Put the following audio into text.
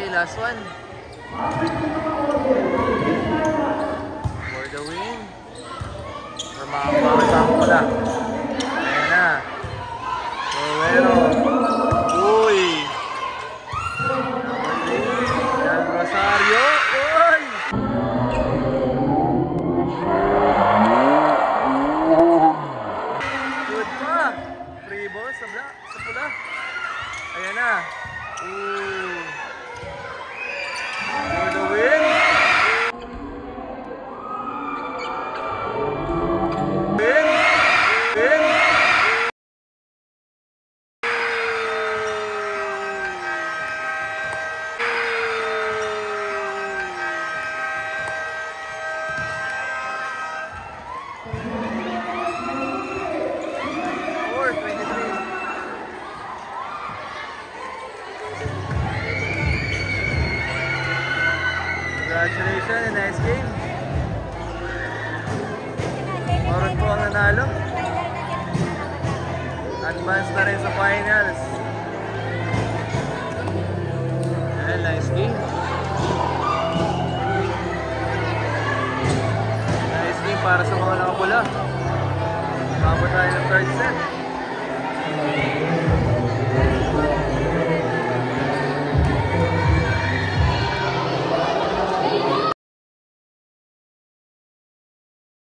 Okay, last one. For the win. Or makakabawit pa ako pala. Ayan na. Rowero. Uy! Yan, Rosario. Uy! Good pa. Free ball sa pula. Ayan na. Ooh. For the win. Congratulations, nice game. Moron po ang nanalo. Advance na rin sa finals. Ayan, nice game. Nice game para sa mga nakapula. Mabot tayo ng third set.